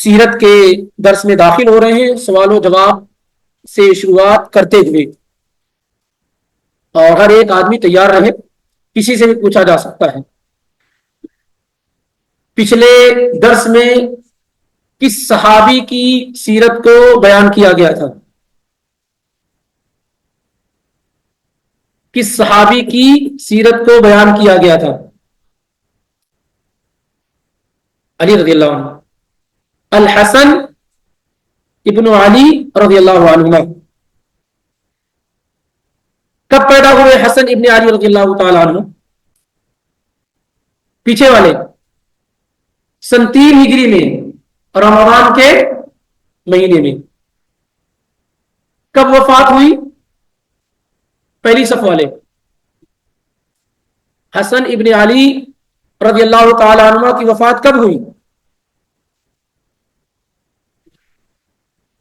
سیرت کے درس میں داخل ہو رہے ہیں سوال و جواب سے شروعات کرتے ہوئے، اور ہر ایک آدمی تیار رہے، کسی سے بھی پوچھا جا سکتا ہے۔ پچھلے درس میں کس صحابی کی سیرت کو بیان کیا گیا تھا؟ کس صحابی کی سیرت کو بیان کیا گیا تھا؟ علی رضی اللہ عنہ، الحسن ابن علی رضی اللہ عنہ۔ کب پیدا ہوئے حسن ابن علی رضی اللہ تعالی عنہ؟ پیچھے والے 3 ہجری میں، رمضان کے مہینے میں۔ کب وفات ہوئی؟ پہلی صف والے حسن ابن علی رضی اللہ تعالی عنہ کی وفات کب ہوئی؟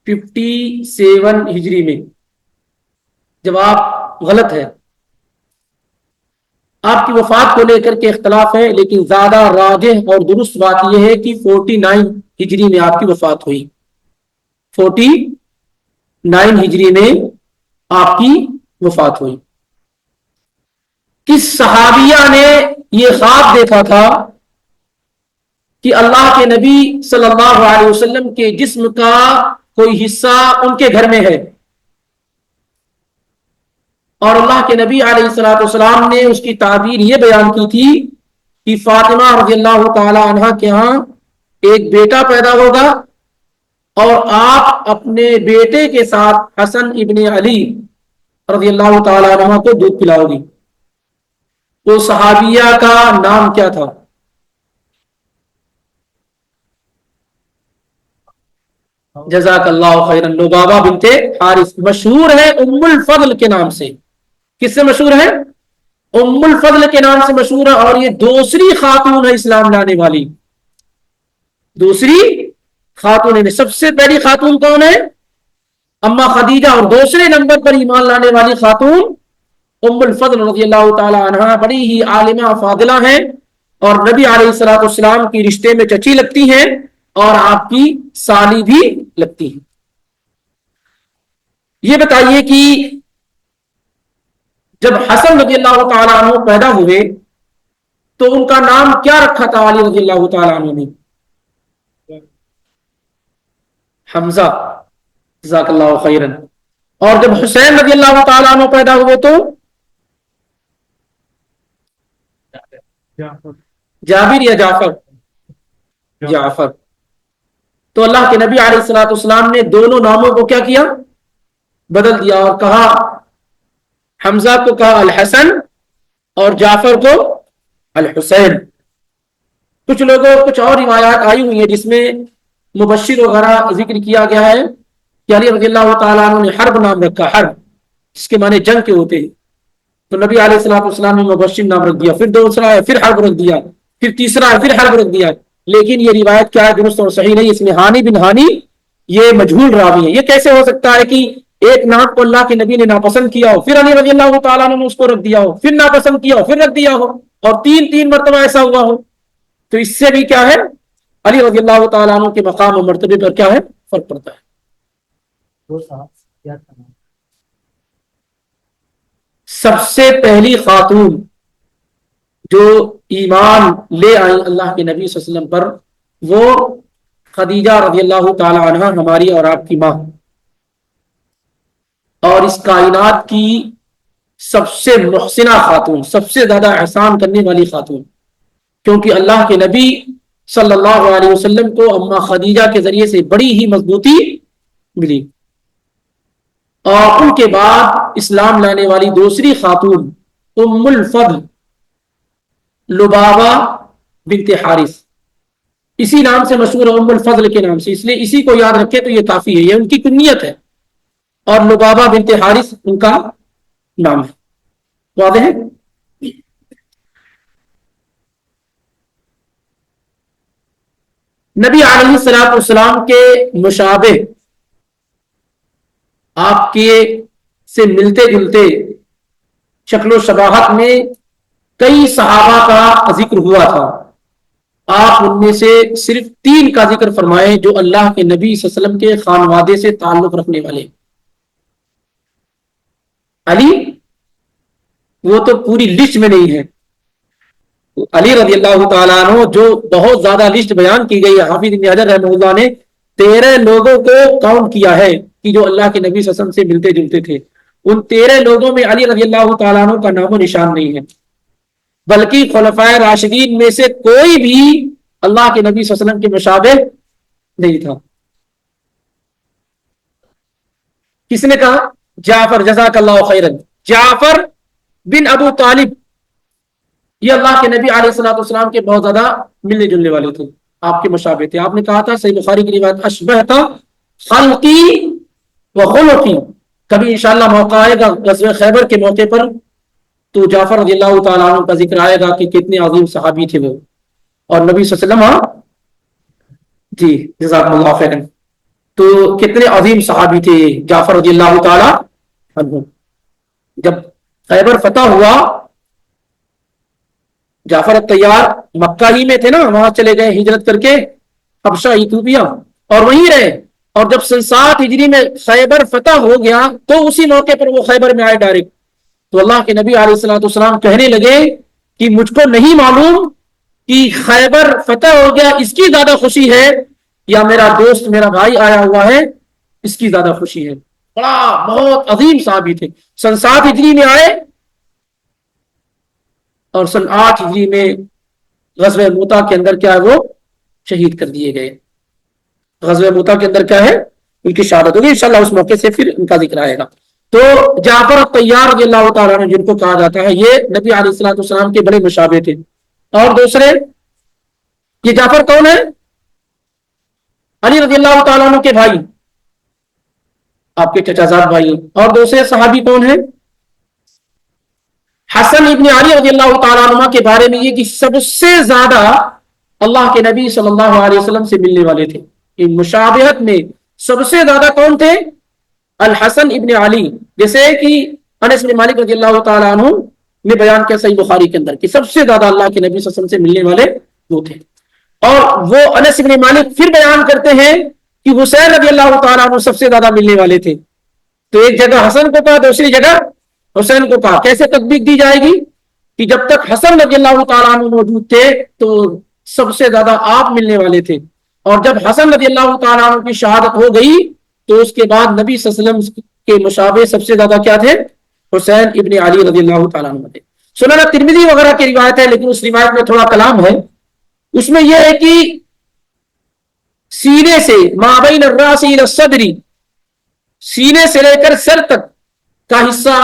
57 ہجری میں۔ جواب غلط ہے، آپ کی وفات کو لے کر کے اختلاف ہے، لیکن زیادہ راجح اور درست بات یہ ہے کہ 49 ہجری میں آپ کی وفات ہوئی۔ 49 ہجری میں آپ کی وفات ہوئی۔ کس صحابیہ نے یہ خواب دیکھا تھا کہ اللہ کے نبی صلی اللہ علیہ وسلم کے جسم کا کوئی حصہ ان کے گھر میں ہے، اور اللہ کے نبی علیہ الصلوۃ والسلام نے اس کی تعبیر یہ بیان کی تھی کہ فاطمہ رضی اللہ تعالی عنہا کے ہاں ایک بیٹا پیدا ہوگا، اور آپ اپنے بیٹے کے ساتھ حسن ابن علی رضی اللہ تعالی عنہ کو دودھ پلاؤ گی۔ تو صحابیہ کا نام کیا تھا؟ جزاک اللہ خیرا، لبابہ بنت حارث، مشہور ہے ام الفضل کے نام سے۔ کس سے مشہور ہے؟ ام الفضل کے نام سے مشہور ہے، اور یہ دوسری خاتون ہے اسلام لانے والی، دوسری خاتون ہے۔ سب سے پہلی خاتون کون ہے؟ اما خدیجہ، اور دوسرے نمبر پر ایمان لانے والی خاتون ام الفضل رضی اللہ تعالی عنہ، بڑی ہی عالمہ فاضلہ ہیں، اور نبی علیہ الصلوۃ والسلام کی رشتے میں چچی لگتی ہیں، اور آپ کی سالی بھی لگتی ہیں۔ یہ بتائیے کہ جب حسن رضی اللہ تعالی عنہ پیدا ہوئے تو ان کا نام کیا رکھا تھا علی رضی اللہ تعالی عنہ نے؟ حمزہ، جزاک اللہ خیرا۔ اور جب حسین رضی اللہ تعالی عنہ پیدا ہوئے تو جابر یا جعفر؟ جعفر۔ تو اللہ کے نبی علیہ الصلوۃ والسلام نے دونوں ناموں کو کیا کیا؟ بدل دیا، اور کہا حمزہ کو کہا الحسن اور جعفر کو الحسین۔ کچھ لوگوں کچھ اور روایات آئی ہوئی ہیں جس میں مبشر وغیرہ ذکر کیا گیا ہے کہ علی رضی اللہ تعالیٰ عنہ نے حرب نام رکھا، حرب جس کے معنی جنگ کے ہوتے ہیں، تو نبی علیہ الصلوۃ والسلام نے مبشر نام رکھ دیا، پھر دوسرا ہے پھر حرب رکھ دیا، پھر تیسرا ہے پھر حرب رکھ دیا۔ لیکن یہ روایت کیا ہے؟ درست اور صحیح نہیں۔ اس میں ہانی بن ہانی یہ مجہول راوی ہے۔ یہ کیسے ہو سکتا ہے کہ ایک نام کو اللہ کے نبی نے ناپسند کیا ہو، پھر علی رضی اللہ تعالیٰ عنہ نے اس کو رکھ دیا ہو، پھر ناپسند کیا ہو، پھر رکھ دیا ہو، اور تین مرتبہ ایسا ہوا ہو؟ تو اس سے بھی کیا ہے، علی رضی اللہ تعالیٰ عنہ کے مقام و مرتبے پر کیا ہے، فرق پڑتا ہے۔ سب سے پہلی خاتون جو ایمان لے آئی اللہ کے نبی صلی اللہ علیہ وسلم پر، وہ خدیجہ رضی اللہ تعالی عنہ، ہماری اور آپ کی ماں، اور اس کائنات کی سب سے محسنہ خاتون، سب سے زیادہ احسان کرنے والی خاتون، کیونکہ اللہ کے نبی صلی اللہ علیہ وسلم کو اما خدیجہ کے ذریعے سے بڑی ہی مضبوطی ملی۔ اور ان کے بعد اسلام لانے والی دوسری خاتون ام الفضل لبابہ بنت حارث، اسی نام سے مشہور ہے، ام الفضل کے نام سے، اس لیے اسی کو یاد رکھے تو یہ کافی ہے، یہ ان کی کنیت ہے، اور لبابہ بنت حارث ان کا نام ہے۔ واضح ہے؟ نبی علیہ الصلوۃ والسلام کے مشابہ، آپ کے سے ملتے جلتے شکل و شباہت میں کئی صحابہ کا ذکر ہوا تھا، آپ ان میں سے صرف 3 کا ذکر فرمائیں جو اللہ کے نبی صلی اللہ علیہ وسلم کے خانوادے سے تعلق رکھنے والے. علی وہ تو پوری لسٹ میں نہیں ہے. علی رضی اللہ تعالیٰ عنہ جو بہت زیادہ لسٹ بیان کی گئی ہے، حافظ ابن حجر رحمہ اللہ نے 13 لوگوں کو کاؤنٹ کیا ہے کہ جو اللہ کے نبی صلی اللہ علیہ وسلم سے ملتے جلتے تھے. ان 13 لوگوں میں علی رضی اللہ تعالیٰ عنہ کا نام و نشان نہیں ہے، بلکہ خلفائے راشدین میں سے کوئی بھی اللہ کے نبی صلی اللہ علیہ وسلم کے مشابہ نہیں تھا. کس نے کہا؟ جعفر، جزاک اللہ خیرن. جعفر بن ابو طالب یہ اللہ کے نبی علیہ الصلوۃ والسلام کے بہت زیادہ ملنے جلنے والے تھے، آپ کے مشابہ تھے. آپ نے کہا تھا صحیح بخاری کی روایت اشبہتا خلقی و خلقی. کبھی انشاءاللہ موقع آئے گا غزوہ خیبر کے موقع پر تو جعفر رضی اللہ تعالیٰ عنہ کا ذکر آئے گا کہ کتنے عظیم صحابی تھے وہ، اور نبی صلی اللہ علیہ وسلم جی جزاک اللہ خیرن تو کتنے عظیم صحابی تھے جعفر رضی اللہ تعالیٰ عنہ. جب خیبر فتح ہوا، جعفر الطیار مکہ ہی میں تھے نا، وہاں چلے گئے ہجرت کر کے حبشہ ایتھوپیا اور وہیں رہے. اور جب 7 ہجری میں خیبر فتح ہو گیا تو اسی موقع پر وہ خیبر میں آئے ڈائریکٹ. تو اللہ کے نبی علیہ الصلوۃ والسلام کہنے لگے کہ مجھ کو نہیں معلوم کہ خیبر فتح ہو گیا اس کی زیادہ خوشی ہے یا میرا دوست میرا بھائی آیا ہوا ہے اس کی زیادہ خوشی ہے. بڑا بہت عظیم صحابی تھے. 7 ہجری میں آئے اور 8 ہجری میں غزوہ موتا کے اندر کیا ہے وہ شہید کر دیے گئے. غزوہ موتا کے اندر کیا ہے ان کی شہادت ہوگی، انشاءاللہ اس موقع سے پھر ان کا ذکر آئے گا. تو جعفر الطیار رضی اللہ تعالیٰ عنہ جن کو کہا جاتا ہے یہ نبی علیہ الصلوۃ والسلام کے بڑے مشابہ تھے. اور دوسرے یہ جعفر کون ہے؟ علی رضی اللہ تعالیٰ عنہ کے بھائی، آپ کے چچا زاد بھائی. اور دوسرے صحابی کون ہیں؟ حسن ابن علی رضی اللہ تعالیٰ عنہ کے بارے میں یہ کہ سب سے زیادہ اللہ کے نبی صلی اللہ علیہ وسلم سے ملنے والے تھے. ان مشابہت میں سب سے زیادہ کون تھے؟ الحسن ابن علی. جیسے کہ انس بن مالک رضی اللہ تعالیٰ عنہ نے بیان کیا صحیح بخاری کے اندر کہ سب سے زیادہ اللہ کے نبی صلی اللہ علیہ وسلم سے ملنے والے وہ تھے. اور وہ انس بن مالک پھر بیان کرتے ہیں کہ حسین رضی اللہ تعالیٰ عنہ سب سے زیادہ ملنے والے تھے. تو ایک جگہ حسن کو کہا، دوسری جگہ حسین کو کہا. کیسے تطبیق دی جائے گی کہ جب تک حسن رضی اللہ تعالیٰ عنہ موجود تھے تو سب سے زیادہ آپ ملنے والے تھے، اور جب حسن رضی اللہ تعالیٰ عنہ کی شہادت ہو گئی تو اس کے بعد نبی صلی اللہ علیہ وسلم کے مشابہ سب سے زیادہ کیا تھے؟ حسین ابن علی رضی اللہ تعالیٰ عنہ تھے. سنن ترمذی وغیرہ کی روایت ہے، لیکن اس روایت میں تھوڑا کلام ہے. اس میں یہ ہے کہ سینے سے ما بین الراس الى الصدر، سینے سے لے کر سر تک کا حصہ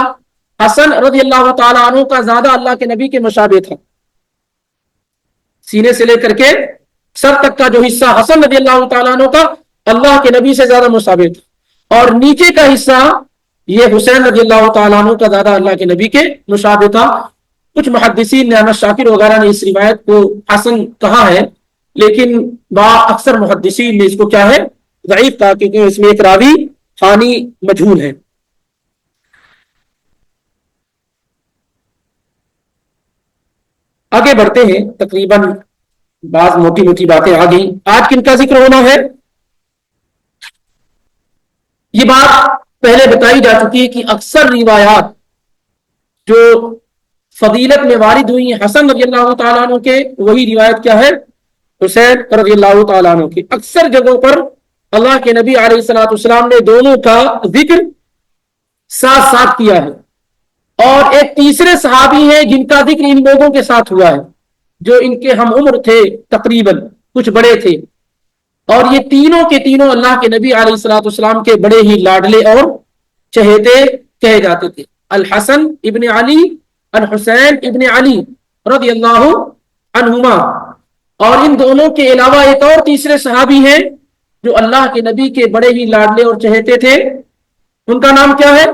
حسن رضی اللہ تعالیٰ عنہ کا زیادہ اللہ کے نبی کے مشابہ تھا. سینے سے لے کر کے سر تک کا جو حصہ حسن رضی اللہ تعالیٰ عنہ کا اللہ کے نبی سے زیادہ مشابہ تھا، اور نیچے کا حصہ یہ حسین رضی اللہ تعالیٰ عنہ کا زیادہ اللہ کے نبی کے مشابہ تھا. کچھ محدثین نے احمد شاکر وغیرہ نے اس روایت کو حسن کہا ہے، لیکن اکثر محدثین نے اس کو کیا ہے ضعیف کہا، کیونکہ اس میں ایک راوی خانی مجہول ہے. آگے بڑھتے ہیں، تقریباً بعض موٹی موٹی باتیں آ گئی. آج کن کا ذکر ہونا ہے؟ یہ بات پہلے بتائی جا چکی ہے کہ اکثر روایات جو فضیلت میں وارد ہوئی ہیں حسن رضی اللہ تعالیٰ عنہ کے، وہی روایت کیا ہے حسین رضی اللہ تعالیٰ عنہ کی. اکثر جگہوں پر اللہ کے نبی علیہ الصلوۃ والسلام نے دونوں کا ذکر ساتھ ساتھ کیا ہے. اور ایک تیسرے صحابی ہیں جن کا ذکر ان لوگوں کے ساتھ ہوا ہے جو ان کے ہم عمر تھے، تقریباً کچھ بڑے تھے، اور یہ تینوں کے تینوں اللہ کے نبی علیہ الصلوۃ والسلام کے بڑے ہی لاڈلے اور چہیتے کہے جاتے تھے. الحسن ابن علی، الحسین ابن علی رضی اللہ عنہما. اور ان دونوں کے علاوہ ایک اور تیسرے صحابی ہیں جو اللہ کے نبی کے بڑے ہی لاڈلے اور چہیتے تھے. ان کا نام کیا ہے؟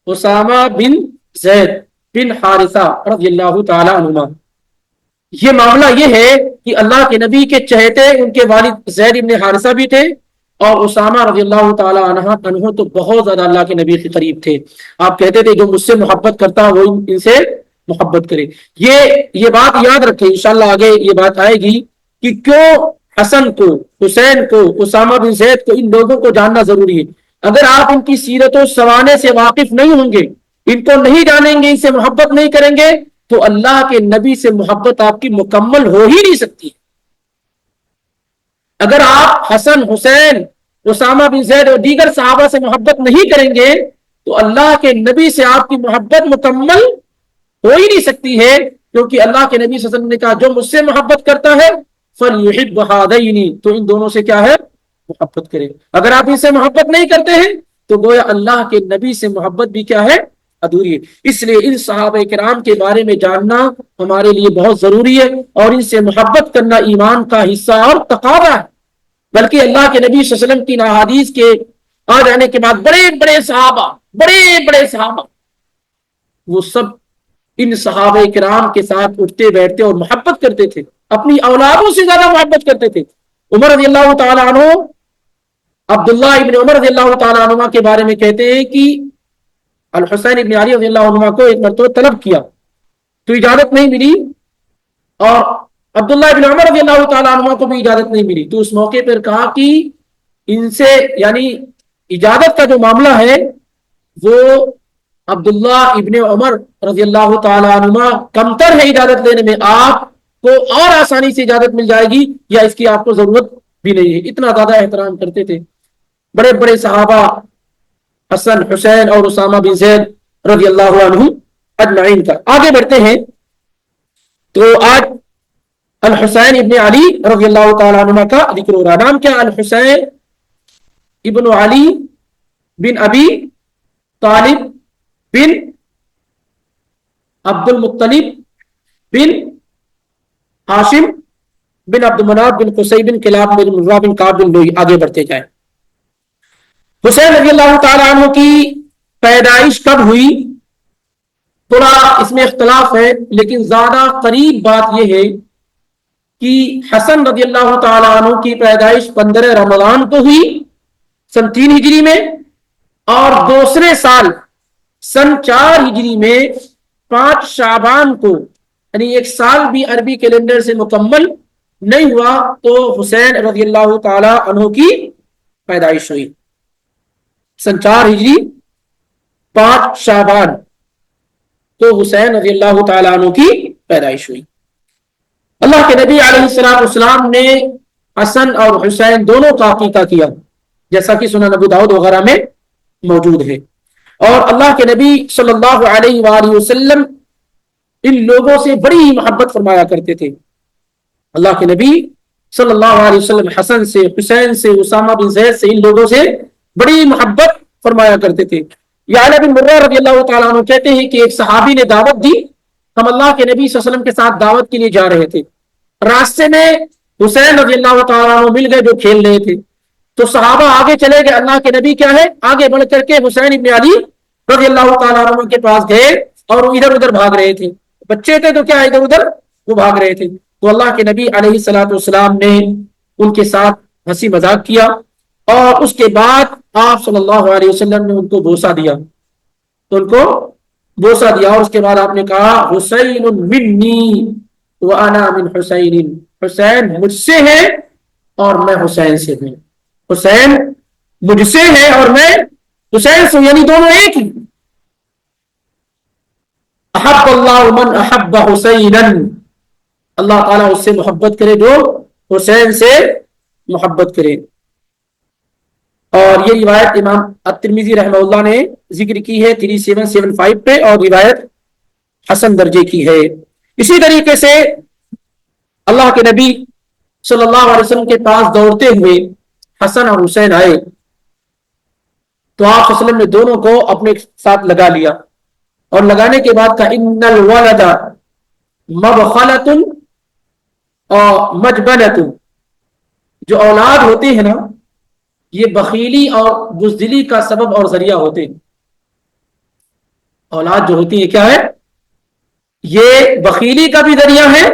اسامہ بن زید بن حارثہ رضی اللہ تعالی عنہما. یہ معاملہ یہ ہے کہ اللہ کے نبی کے چہیتے ان کے والد زید بن حارثہ بھی تھے، اور اسامہ رضی اللہ تعالی عنہ تو بہت زیادہ اللہ کے نبی کے قریب تھے. آپ کہتے تھے جو مجھ سے محبت کرتا وہ ان سے محبت کرے. یہ بات یاد رکھیں، انشاءاللہ آگے یہ بات آئے گی کہ کیوں حسن کو، حسین کو، اسامہ بن زید کو، ان لوگوں کو جاننا ضروری ہے. اگر آپ ان کی سیرت و سوانح سے واقف نہیں ہوں گے، ان کو نہیں جانیں گے، ان سے محبت نہیں کریں گے، تو اللہ کے نبی سے محبت آپ کی مکمل ہو ہی نہیں سکتی. اگر آپ حسن، حسین، اسامہ بن زید اور دیگر صحابہ سے محبت نہیں کریں گے تو اللہ کے نبی سے آپ کی محبت مکمل ہو ہی نہیں سکتی ہے. کیونکہ اللہ کے نبی صلی اللہ علیہ وسلم نے کہا جو مجھ سے محبت کرتا ہے فَلْيُحِبْ هَذَيْنِ، تو ان دونوں سے کیا ہے؟ محبت کرے. اگر آپ ان سے محبت نہیں کرتے ہیں تو گویا اللہ کے نبی سے محبت بھی کیا ہے؟ ادھوری ہے. اس لیے ان صحابہ کرام کے بارے میں جاننا ہمارے لیے بہت ضروری ہے، اور ان سے محبت کرنا ایمان کا حصہ اور تقاضا ہے. بلکہ اللہ کے نبی صلی اللہ علیہ وسلم کی احادیث کے آ جانے کے بعد بڑے بڑے صحابہ وہ سب ان صحابہ کرام کے ساتھ اٹھتے بیٹھتے اور محبت کرتے تھے، اپنی اولادوں سے زیادہ محبت کرتے تھے. عمر رضی اللہ تعالیٰ عنہ، عبداللہ ابن عمر رضی اللہ تعالیٰ عنہ کے بارے میں کہتے ہیں کہ الحسین ابن علی رضی اللہ عنہ کو ایک مرتبہ طلب کیا تو اجازت نہیں ملی، اور عبداللہ ابن عمر رضی اللہ تعالیٰ عنہ کو بھی اجازت نہیں ملی. تو اس موقع پر کہا کہ ان سے یعنی اجازت کا جو معاملہ ہے وہ عبداللہ ابن عمر رضی اللہ تعالیٰ عنہ کمتر ہے اجازت لینے میں، آپ کو اور آسانی سے اجازت مل جائے گی، یا اس کی آپ کو ضرورت بھی نہیں ہے. اتنا زیادہ احترام کرتے تھے بڑے بڑے صحابہ حسن، حسین اور اسامہ بن زید رضی اللہ عنہ اجمعین کا. آگے بڑھتے ہیں تو آج الحسین ابن علی رضی اللہ تعالیٰ عنہ کا ذکر ہو رہا. نام کیا؟ الحسین ابن علی بن ابی طالب بن عبد المطلب بن ہاشم بن عبد مناف بن قصی بن کلاب بن مرہ بن کعب بن لوئی. آگے بڑھتے جائیں. حسین رضی اللہ تعالیٰ عنہ کی پیدائش کب ہوئی؟ تھوڑا اس میں اختلاف ہے، لیکن زیادہ قریب بات یہ ہے کہ حسن رضی اللہ تعالیٰ عنہ کی پیدائش 15 رمضان کو ہوئی سن 3 ہجری میں، اور دوسرے سال سن 4 ہجری میں 5 شعبان کو، یعنی ایک سال بھی عربی کیلنڈر سے مکمل نہیں ہوا تو حسین رضی اللہ تعالیٰ عنہ کی پیدائش ہوئی. سن 4 ہجری 5 شعبان تو حسین رضی اللہ تعالیٰ عنہ کی پیدائش ہوئی. اللہ کے نبی علیہ السلام نے حسن اور حسین دونوں کا عقیقہ کیا، جیسا کہ سنن ابو داؤد وغیرہ میں موجود ہے. اور اللہ کے نبی صلی اللہ علیہ وآلہ وسلم ان لوگوں سے بڑی محبت فرمایا کرتے تھے. اللہ کے نبی صلی اللہ علیہ وسلم حسن سے، حسین سے، اسامہ بن زید سے، ان لوگوں سے بڑی محبت فرمایا کرتے تھے. یعلا بن مرہ رضی اللہ تعالیٰ عنہ کہتے ہیں کہ ایک صحابی نے دعوت دی، ہم اللہ کے نبی صلی اللہ علیہ وسلم کے ساتھ دعوت کے لیے جا رہے تھے، راستے میں حسین رضی اللہ تعالیٰ عنہ مل گئے جو کھیل رہے تھے. تو صحابہ آگے چلے گئے، اللہ کے نبی کیا ہے آگے بڑھ کر کے حسین ابن علی رضی اللہ تعالیٰ عنہ کے پاس گئے، اور وہ ادھر ادھر بھاگ رہے تھے. بچے تھے تو کیا ادھر ادھر وہ بھاگ رہے تھے. تو اللہ کے نبی علیہ الصلوۃ والسلام نے ان کے ساتھ ہنسی مذاق کیا، اور اس کے بعد آپ صلی اللہ علیہ وسلم نے ان کو بوسہ دیا، تو ان کو بوسہ دیا، اور اس کے بعد آپ نے کہا حسین منی وانا من حسین، حسین مجھ سے ہے اور میں حسین سے ہوں. حسین مجھ سے ہے اور میں حسین سے، یعنی دونوں ایک ہی. احب اللہ من احب حسینا، اللہ تعالیٰ اس سے محبت کرے جو حسین سے محبت کرے. اور یہ روایت امام الترمذی رحمہ اللہ نے ذکر کی ہے 3775 پہ، اور روایت حسن درجے کی ہے. اسی طریقے سے اللہ کے نبی صلی اللہ علیہ وسلم کے پاس دوڑتے ہوئے حسن اور حسین آئے تو آپ صلی اللہ علیہ وسلم نے دونوں کو اپنے ساتھ لگا لیا، اور لگانے کے بعد کہا ان الولد مبخلۃ اور مجبنۃ، جو اولاد ہوتے ہیں نا یہ بخیلی اور بزدلی کا سبب اور ذریعہ ہوتے ہیں. اولاد جو ہوتی ہے کیا ہے؟ یہ بخیلی کا بھی ذریعہ ہے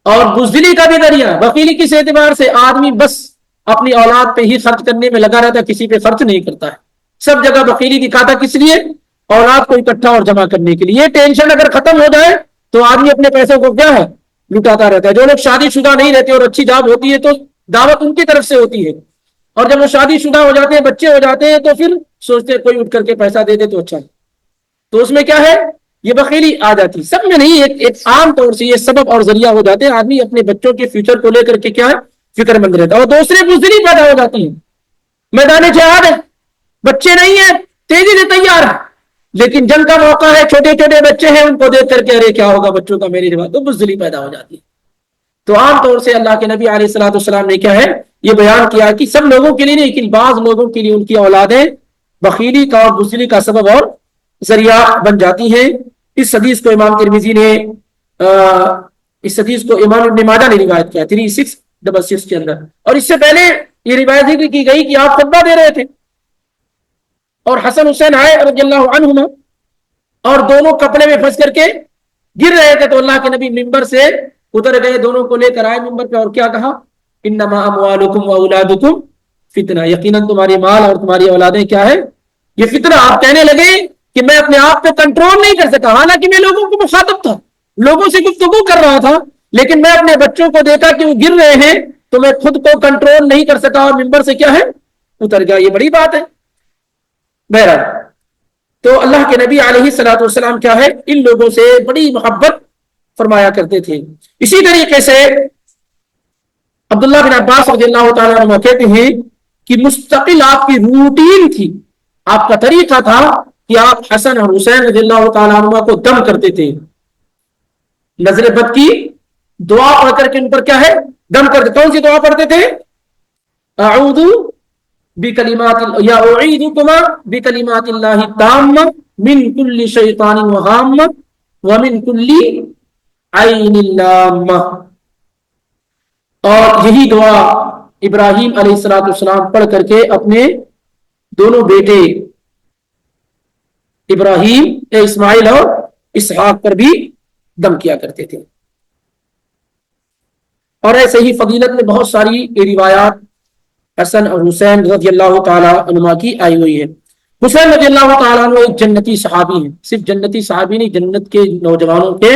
اور بزدلی کا بھی ذریعہ ہے. بخیلی کس اعتبار سے؟ آدمی بس اپنی اولاد پہ ہی خرچ کرنے میں لگا رہتا ہے، کسی پہ خرچ نہیں کرتا ہے. سب جگہ بخیلی دکھاتا کس لیے؟ اولاد کو اکٹھا اور جمع کرنے کے لیے. یہ ٹینشن اگر ختم ہو جائے تو آدمی اپنے پیسوں کو کیا ہے لٹاتا رہتا ہے. جو لوگ شادی شدہ نہیں رہتے اور اچھی جاب ہوتی ہے تو دعوت ان کی طرف سے ہوتی ہے, اور جب وہ شادی شدہ ہو جاتے ہیں, بچے ہو جاتے ہیں, تو پھر سوچتے ہیں کوئی اٹھ کر کے پیسہ دے دے تو اچھا ہے. تو اس میں کیا ہے, یہ بخیلی آ جاتی. سب میں نہیں, ایک عام طور سے یہ سبب اور ذریعہ ہو جاتے ہیں. آدمی اپنے بچوں کے فیوچر کو لے کر کے کیا ہے فکر مند رہتا ہے, اور دوسرے بزدلی پیدا ہو جاتی ہیں. میدان جہاد ہے, بچے نہیں ہیں, تیزی سے تیار ہے, لیکن جنگ کا موقع ہے, چھوٹے چھوٹے بچے ہیں, ان کو دیکھ کر کے ارے کیا ہوگا بچوں کا میری جواب, تو بزدلی پیدا ہو جاتی ہے. تو عام طور سے اللہ کے نبی علیہ الصلوۃ والسلام نے کیا ہے یہ بیان کیا کہ سب لوگوں کے لیے نہیں, لیکن بعض لوگوں کے لیے ان کی اولادیں بخیلی کا اور بزدلی کا سبب اور ذریعہ بن جاتی ہیں. اس حدیث کو امام ترمذی نے اس حدیث کو امام ابن ماجہ نے روایت کیا 3666 کے اندر. اور اس سے پہلے یہ روایت ذکر کی گئی کہ آپ خطبہ دے رہے تھے اور حسن حسین آئے رضی اللہ عنہما, اور دونوں کپڑے میں پھنس کر کے گر رہے تھے, تو اللہ کے نبی ممبر سے اتر گئے, دونوں کو لے کر آئے ممبر پہ, اور کیا کہا, انما اموالکم واولادکم فتنہ, یقیناً تمہاری مال اور تمہاری اولادیں کیا ہے یہ فتنہ. آپ کہنے لگے کہ میں اپنے آپ پہ کنٹرول نہیں کر سکا, حالانکہ میں لوگوں کو مخاطب تھا, لوگوں سے گفتگو کر رہا تھا, لیکن میں اپنے بچوں کو دیکھا کہ وہ گر رہے ہیں تو میں خود کو کنٹرول نہیں کر سکا اور ممبر سے کیا ہے اتر گیا. یہ بڑی بات ہے. بہرحال تو اللہ کے نبی علیہ الصلوۃ والسلام کیا ہے ان لوگوں سے بڑی محبت فرمایا کرتے تھے. اسی طریقے سے عبداللہ بن عباس رضی اللہ تعالیٰ عنہ کہتے ہیں کہ مستقل آپ کی روٹین تھی, آپ کا طریقہ تھا کہ آپ حسن اور حسین رضی اللہ تعالیٰ عنہ کو دم کرتے تھے, نظر بد کی دعا پڑھ کر کے ان پر کیا ہے دم کرتے. کون سی دعا پڑھتے تھے, اعوذ بکلمات یا اعیذکما بکلمات اللہ التامہ من کل شیطان وہامہ ومن کل عین لامہ. اور یہی دعا ابراہیم علیہ الصلوۃ والسلام پڑھ کر کے اپنے دونوں بیٹے ابراہیم اسماعیل اور اسحاق پر بھی دم کیا کرتے تھے. اور ایسے ہی فضیلت میں بہت ساری روایات حسن اور حسین رضی اللہ تعالی عنہما کی آئی ہوئی ہے. حسین رضی اللہ تعالیٰ عنہ ایک جنتی صحابی ہیں, صرف جنتی صحابی نہیں, جنت کے نوجوانوں کے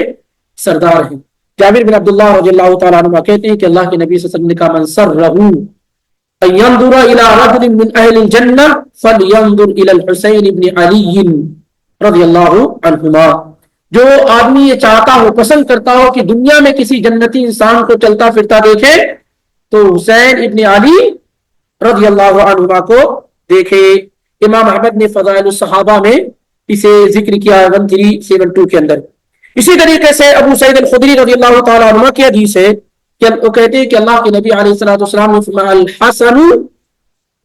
سردار ہیں. جابر بن عبداللہ رضی اللہ تعالیٰ عنہ کہتے ہیں کہ اللہ کے نبی صلی اللہ علیہ وسلم نے کہا من سرہ ان ينظر الى رجل من اہل الجنہ فلينظر الى الحسین بن علی رضی اللہ عنہما. جو آدمی یہ چاہتا ہو, پسند کرتا ہو کہ دنیا میں کسی جنتی انسان کو چلتا پھرتا دیکھے تو حسین ابن علی رضی اللہ عنہما کو دیکھے. امام احمد نے فضائل الصحابہ میں اسے ذکر کیا 1372 کے اندر. اسی طریقے سے ابو سعید الخدری رضی اللہ تعالیٰ عنہ کی حدیث ہے کہ وہ کہتے ہیں کہ اللہ کے نبی علیہ الصلوۃ والسلام نے فرمایا الحسن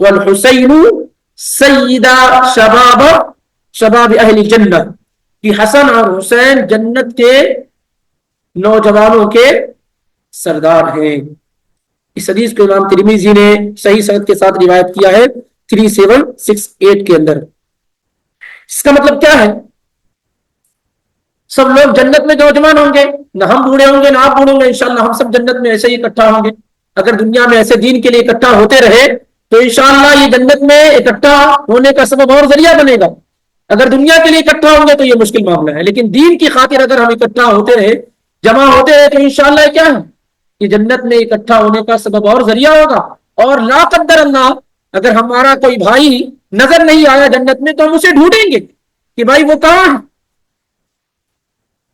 والحسین سیدا شباب اہل الجنہ, کہ حسن اور حسین جنت کے نوجوانوں کے سردار ہیں. اس حدیث کو امام ترمذی نے صحیح سند کے ساتھ روایت کیا ہے 3768 کے اندر. اس کا مطلب کیا ہے, سب لوگ جنت میں نوجوان ہوں گے, نہ ہم بوڑھے ہوں گے نہ آپ بوڑھے ہوں گے, انشاءاللہ ہم سب جنت میں ایسے ہی اکٹھا ہوں گے. اگر دنیا میں ایسے دین کے لیے اکٹھا ہوتے رہے تو انشاءاللہ یہ جنت میں اکٹھا ہونے کا سبب اور ذریعہ بنے گا. اگر دنیا کے لیے اکٹھا ہوں گے تو یہ مشکل معاملہ ہے, لیکن دین کی خاطر اگر ہم اکٹھا ہوتے رہے, جمع ہوتے رہے, تو انشاءاللہ کیا ہے کہ جنت میں اکٹھا ہونے کا سبب اور ذریعہ ہوگا. اور لا قدر اللہ اگر ہمارا کوئی بھائی نظر نہیں آیا جنت میں تو ہم اسے ڈھونڈیں گے کہ بھائی وہ کہاں ہے,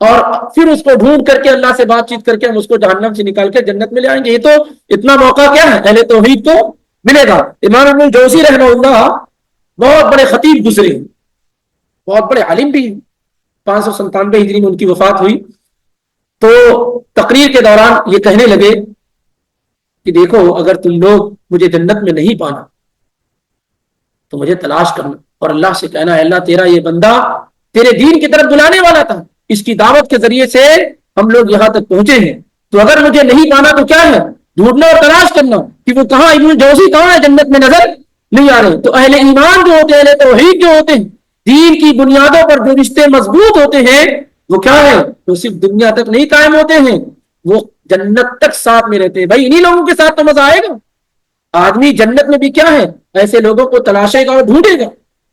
اور پھر اس کو ڈھونڈ کر کے اللہ سے بات چیت کر کے ہم اس کو جہنم سے نکال کے جنت میں لے آئیں گے. یہ تو اتنا موقع کیا ہے اہل توحید کو ملے گا. امام ابن الجوزی رحمہ اللہ بہت بڑے خطیب گزرے, بہت بڑے عالم بھی, 597 ہجری میں ان کی وفات ہوئی. تو تقریر کے دوران یہ کہنے لگے کہ دیکھو اگر تم لوگ مجھے جنت میں نہیں پانا تو مجھے تلاش کرنا اور اللہ سے کہنا ہے اللہ تیرا یہ بندہ تیرے دین کی طرف بلانے والا تھا, اس کی دعوت کے ذریعے سے ہم لوگ یہاں تک پہنچے ہیں, تو اگر مجھے نہیں پانا تو کیا ہے ڈھونڈنا اور تلاش کرنا کہ وہ کہاں, ابن جوزی کہاں ہے, جنت میں نظر نہیں آ رہے. تو اہل ایمان جو ہوتے ہیں, اہل توحید جو ہوتے ہیں, دین کی بنیادوں پر جو رشتے مضبوط ہوتے ہیں وہ کیا ہے, وہ صرف دنیا تک نہیں قائم ہوتے ہیں, وہ جنت تک ساتھ میں رہتے ہیں. بھائی انہی لوگوں کے ساتھ تو مزہ آئے گا. آدمی جنت میں بھی کیا ہے ایسے لوگوں کو تلاشے گا اور ڈھونڈے گا.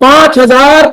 5000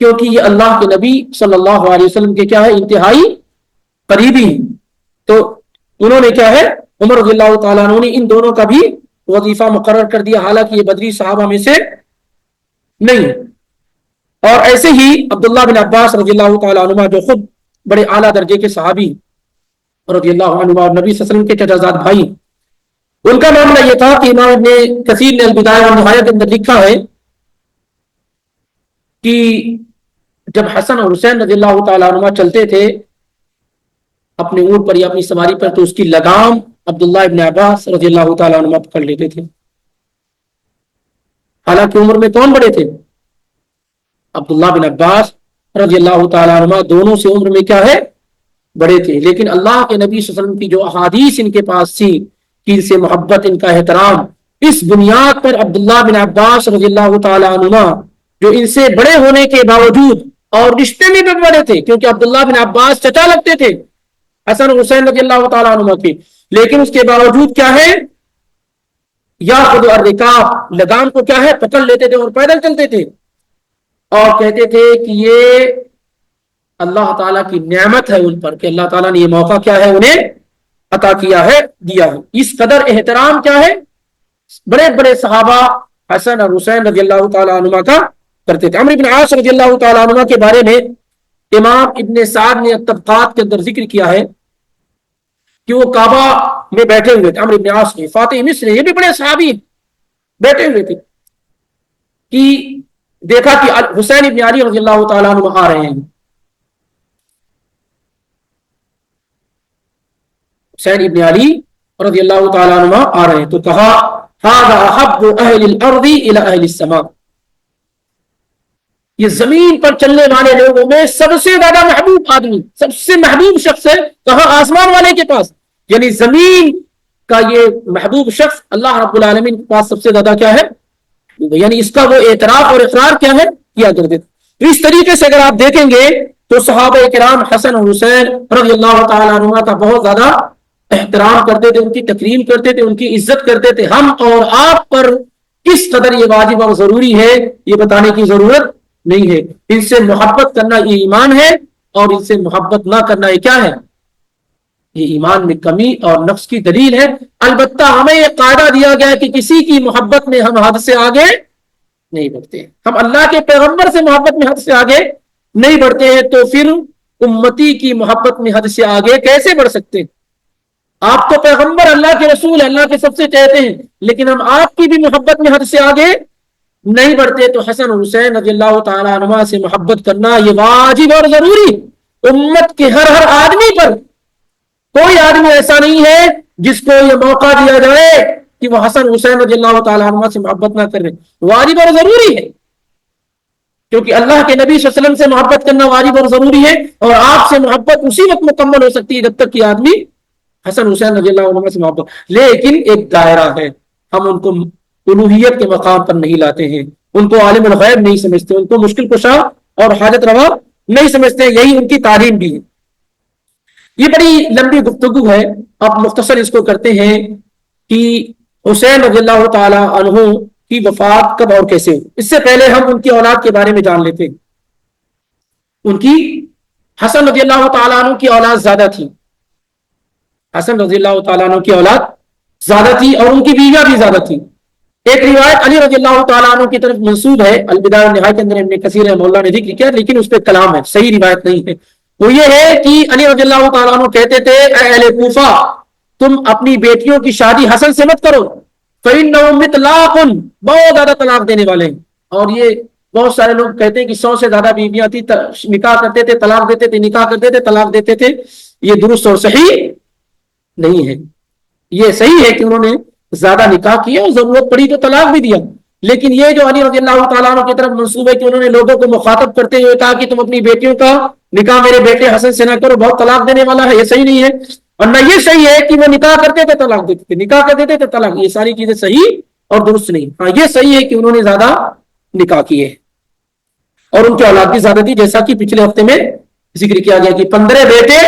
کیونکہ یہ اللہ کے نبی صلی اللہ علیہ وسلم کے کیا ہے انتہائی قریبی. تو انہوں نے کیا ہے عمر رضی اللہ تعالیٰ عنہ نے ان دونوں کا بھی وظیفہ مقرر کر دیا, حالانکہ یہ بدری صحابہ میں سے نہیں. اور ایسے ہی عبداللہ بن عباس رضی اللہ تعالیٰ عنہ جو خود بڑے اعلیٰ درجے کے صحابی رضی اللہ عنہ اور نبی صلی اللہ علیہ وسلم کے چچازاد بھائی, ان کا معاملہ یہ تھا کہ امام ابن کثیر نے البدایہ والنہایہ کے اندر لکھا ہے کہ جب حسن اور حسین رضی اللہ تعالیٰ عنہ چلتے تھے اپنے اونٹ پر یا اپنی سواری پر, تو اس کی لگام عبداللہ ابن عباس رضی اللہ تعالیٰ عنہ پکڑ لیتے تھے. حالانکہ عمر میں کون بڑے تھے؟ عبداللہ بن عباس رضی اللہ تعالیٰ عنہ دونوں سے عمر میں کیا ہے بڑے تھے, لیکن اللہ کے نبی صلی اللہ علیہ وسلم کی جو احادیث ان کے پاس تھی کہ ان سے محبت, ان کا احترام, اس بنیاد پر عبداللہ بن عباس رضی اللہ تعالیٰ عنہ جو ان سے بڑے ہونے کے باوجود اور رشتے میں بھی بڑے تھے, کیونکہ عبداللہ بن عباس چچا لگتے تھے حسن حسین رضی اللہ تعالیٰ عنہ کے, لیکن اس کے باوجود کیا ہے یا خود الرکاب لگام کو کیا ہے پکڑ لیتے تھے اور پیدل چلتے تھے, اور کہتے تھے کہ یہ اللہ تعالیٰ کی نعمت ہے ان پر کہ اللہ تعالیٰ نے یہ موقع کیا ہے انہیں عطا کیا ہے, دیا ہے. اس قدر احترام کیا ہے بڑے بڑے صحابہ حسن اور حسین رضی اللہ تعالیٰ عنہ کا کرتے تھے. عمرو بن عاص رضی اللہ تعالیٰ عنہ کے بارے میں امام ابن سعد نے طبقات کے اندر ذکر کیا ہے کہ وہ کعبہ میں بیٹھے ہوئے تھے. عمرو بن عاص نے, فاتح مصر یہ بھی بڑے صحابی بیٹھے ہوئے تھے کہ دیکھا کہ حسین ابن علی رضی اللہ تعالیٰ عنہ آ رہے ہیں. حسین ابن علی رضی اللہ تعالیٰ عنہ آ رہے ہیں تو کہا هذا احب اہل الارض الى اہل السماء, یہ زمین پر چلنے والے لوگوں میں سب سے زیادہ محبوب آدمی, سب سے محبوب شخص ہے کہاں آسمان والے کے پاس, یعنی زمین کا یہ محبوب شخص اللہ رب العالمین کے پاس سب سے زیادہ کیا ہے, یعنی اس کا وہ اعتراف اور اقرار کیا ہے کیا کرتے تھے. تو اس طریقے سے اگر آپ دیکھیں گے تو صحابہ کرام حسن اور حسین رضی اللہ تعالیٰ عنہ کا بہت زیادہ احترام کرتے تھے, ان کی تکریم کرتے تھے, ان کی عزت کرتے تھے. ہم اور آپ پر کس قدر یہ واجب اور ضروری ہے یہ بتانے کی ضرورت نہیں ہے. ان سے محبت کرنا یہ ایمان ہے, اور ان سے محبت نہ کرنا یہ کیا ہے, یہ ایمان میں کمی اور نقص کی دلیل ہے. البتہ ہمیں یہ قاعدہ دیا گیا ہے کہ کسی کی محبت میں ہم حد سے آگے نہیں بڑھتے. ہم اللہ کے پیغمبر سے محبت میں حد سے آگے نہیں بڑھتے ہیں, تو پھر امتی کی محبت میں حد سے آگے کیسے بڑھ سکتے ہیں؟ آپ تو پیغمبر اللہ کے رسول اللہ کے سب سے چہتے ہیں, لیکن ہم آپ کی بھی محبت میں حد سے آگے نہیں بڑھتے. تو حسن حسین رضی اللہ تعالیٰ عنہ سے محبت کرنا یہ واجب اور ضروری امت کے ہر آدمی پر. کوئی آدمی ایسا نہیں ہے جس کو یہ موقع دیا جائے کہ وہ حسن حسین رضی اللہ تعالیٰ عنہ سے محبت نہ کرے. واجب اور ضروری ہے, کیونکہ اللہ کے نبی صلی اللہ علیہ وسلم سے محبت کرنا واجب اور ضروری ہے, اور آپ سے محبت اسی وقت مکمل ہو سکتی ہے جب تک کہ آدمی حسن حسین رضی اللہ عنہ سے محبت. لیکن ایک دائرہ ہے, ہم ان کو الوہیت کے مقام پر نہیں لاتے ہیں, ان کو عالم الغیب نہیں سمجھتے, ان کو مشکل کشا اور حاجت روا نہیں سمجھتے. یہی ان کی تعلیم بھی ہے. یہ بڑی لمبی گفتگو ہے, اب مختصر اس کو کرتے ہیں کہ حسین رضی اللہ تعالی عنہ کی وفات کب اور کیسے ہوئی. اس سے پہلے ہم ان کی اولاد کے بارے میں جان لیتے ہیں. ان کی حسن رضی اللہ تعالیٰ عنہ کی اولاد زیادہ تھی, حسن رضی اللہ تعالیٰ عنہ کی اولاد زیادہ تھی اور ان کی بیویاں بھی زیادہ تھی. ایک روایت علی رضی اللہ تعالیٰ عنہ کی طرف منسوب ہے, البدایہ والنہایہ کے اندر ابن کثیر رحمہ اللہ نے ذکر کیا, لیکن اس پہ کلام ہے, صحیح روایت نہیں ہے. وہ یہ ہے کہ علی رضی اللہ تعالیٰ عنہ کہتے تھے اے اہل کوفہ, تم اپنی بیٹیوں کی شادی حسن سے مت کرو, فإنهم مطلاق, بہت زیادہ طلاق دینے والے ہیں. اور یہ بہت سارے لوگ کہتے ہیں کہ 100 سے زیادہ بیویاں تھی, نکاح کرتے تھے طلاق دیتے تھے, نکاح کرتے تھے طلاق دیتے تھے. یہ درست اور صحیح نہیں ہے. یہ صحیح ہے کہ انہوں نے زیادہ نکاح کیا اور ضرورت پڑی تو طلاق بھی دیا, لیکن یہ جو علی رضی اللہ تعالیٰ عنہ کی طرف منسوب ہے کہ انہوں نے لوگوں کو مخاطب کرتے ہوئے کہا کہ تم اپنی بیٹیوں کا نکاح میرے بیٹے حسن سے نہ کرو, بہت طلاق دینے والا ہے, یہ صحیح نہیں ہے. اور نہ یہ صحیح ہے کہ وہ نکاح کرتے تھے طلاق دیتے تھے, نکاح کر دیتے تھے طلاق, یہ ساری چیزیں صحیح اور درست نہیں. ہاں یہ صحیح ہے کہ انہوں نے زیادہ نکاح کیے اور ان کی اولاد بھی زیادہ تھی, جیسا کہ پچھلے ہفتے میں ذکر کیا گیا کہ 15 بیٹے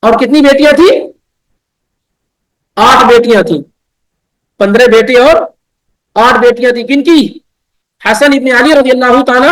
اور کتنی بیٹیاں تھیں, 8 بیٹیاں تھیں. 15 بیٹے اور 8 بیٹیاں تھیں. کن کی؟ حسن ابن علی رضی اللہ تعالی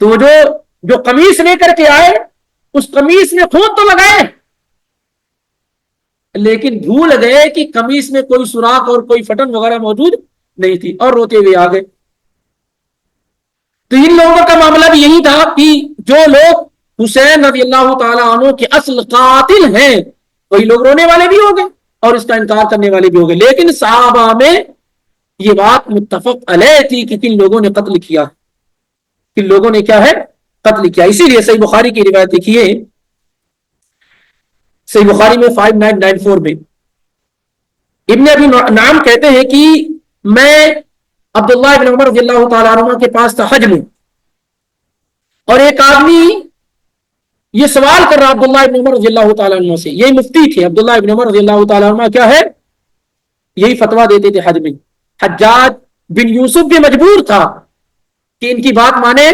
تو جو قمیص لے کر کے آئے اس قمیص میں خون تو لگائے لیکن بھول گئے کہ قمیص میں کوئی سوراخ اور کوئی پھٹن وغیرہ موجود نہیں تھی اور روتے ہوئے آ گئے. تو ان لوگوں کا معاملہ بھی یہی تھا کہ جو لوگ حسین رضی اللہ تعالیٰ عنہ کے اصل قاتل ہیں وہی لوگ رونے والے بھی ہو گئے اور اس کا انکار کرنے والے بھی ہو گئے. لیکن صحابہ میں یہ بات متفق علیہ تھی کہ کن لوگوں نے قتل کیا, کن لوگوں نے کیا ہے قتل کیا. اسی لیے صحیح بخاری کی روایت دیکھیے, صحیح بخاری میں 5994 میں ابن ابی نعیم کہتے ہیں کہ میں عبداللہ ابن عمر رضی اللہ تعالیٰ عنہ کے پاس تھا حج میں, اور ایک آدمی یہ سوال کر رہا عبداللہ ابن عمر رضی اللہ تعالیٰ عنہ سے, یہ مفتی تھے عبداللہ ابن عمر رضی اللہ تعالیٰ عنہ, کیا ہے یہی فتویٰ دیتے تھے حج میں. حجاج بن یوسف بھی مجبور تھا کہ ان کی بات مانے